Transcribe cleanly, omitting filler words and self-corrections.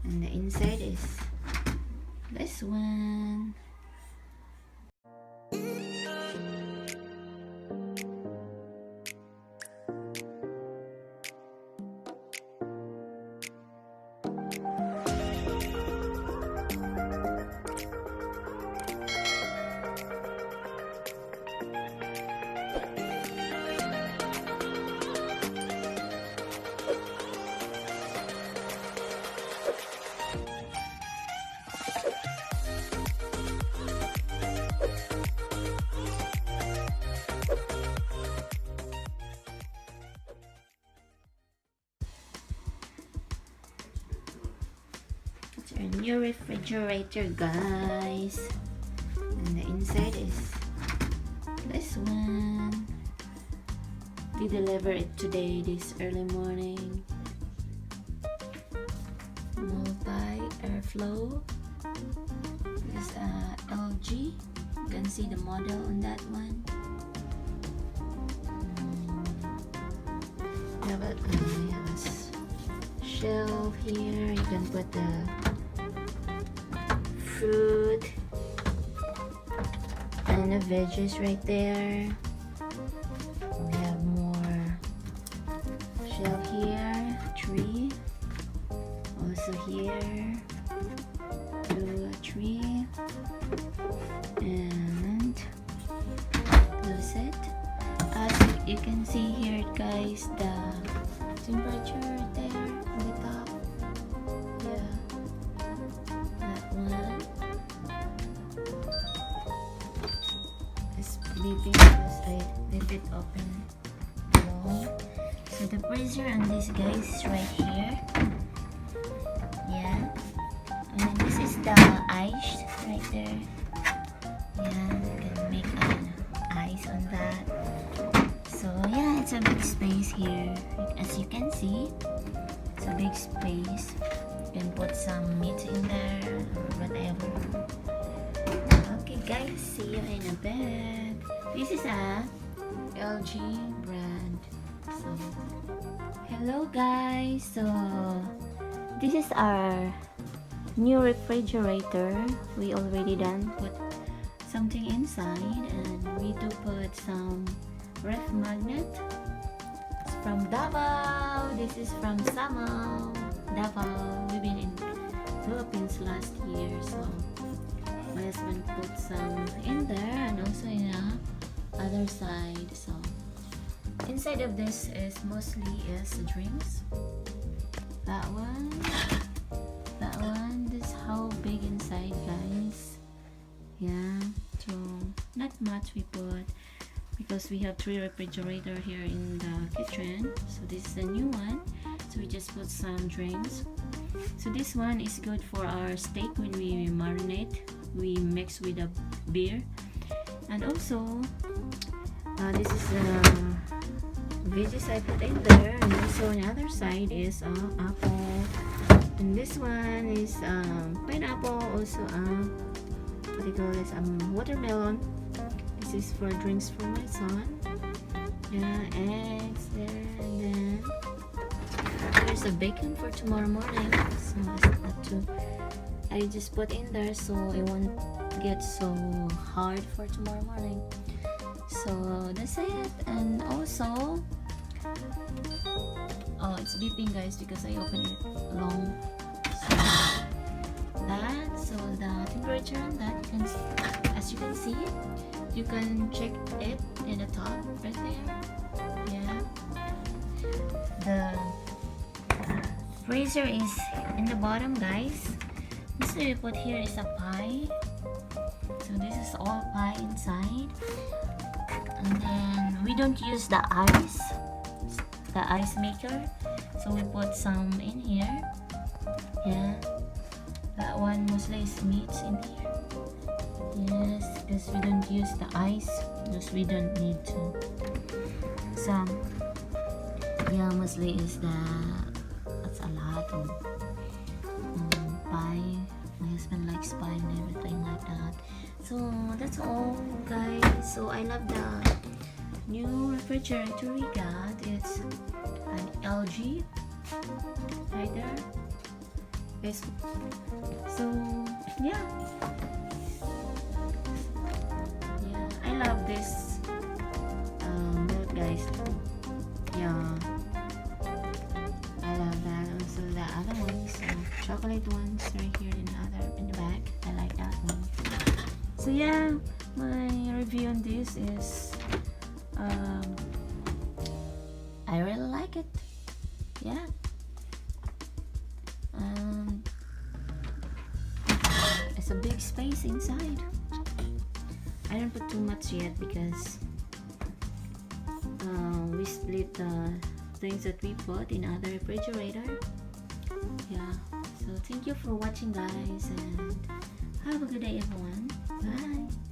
And the inside is this one. It's our new refrigerator, guys. And the inside is this one. We deliver it today, this early morning. Multi-airflow. This is LG. You can see the model on that one. We have a shelf here. You can put the fruit and the veggies right there. We have more shelf here, tree. Also here, a tree, and close it. As you can see here, guys, the temperature right there on the top. Yeah, that one is beeping because I leave it open long. So the freezer on this, guys, is right here. Yeah, and this is the ice right there. Yeah, you can make ice on that. So yeah, it's a big space here. As you can see, it's a big space. You can put some meat in there or whatever. Okay guys, see you in a bit. This is a LG brand. So hello guys, so this is our new refrigerator. We already done put something inside, and we do put some ref magnet. It's from Davao. This is from Samao, Davao. We've been in Philippines last year, so my husband put some in there and also in the other side. So inside of this is mostly drinks. That one. This is how big inside, guys. Yeah, so not much we put because we have 3 refrigerator here in the kitchen. So this is a new one, so we just put some drinks. So this one is good for our steak. When we marinate, we mix with a beer. And also this is veggies I put in there, and also on the other side is apple, and this one is pineapple, also what do you call this, watermelon. This is for drinks for my son. Yeah, eggs there, and then there's a bacon for tomorrow morning. So it's not too, I just put in there so it won't get so hard for tomorrow morning. So that's it. And also it's beeping, guys, because I opened it long. So the temperature on that, you can, as you can see, you can check it in the top right there. Yeah, the freezer is in the bottom, guys. This we put here is a pie. So this is all pie inside. And then we don't use the ice maker, so we put some in here. Yeah, that one mostly is meats in here. Yes, because we don't use the ice because we don't need to. Some, yeah, mostly is that's a lot of pie. My husband likes pie and everything like that. So that's all, guys. So I love the new refrigerator we got. It's an LG right there. Okay, so yeah. Yeah, I love this milk, guys. Yeah, I love that. Also the other ones, chocolate ones right here in the back. I like that one. So yeah, my review on this is I really like it. Yeah. It's a big space inside. I don't put too much yet because we split the things that we put in other refrigerator. Yeah. So thank you for watching, guys, and have a good day, everyone. Bye.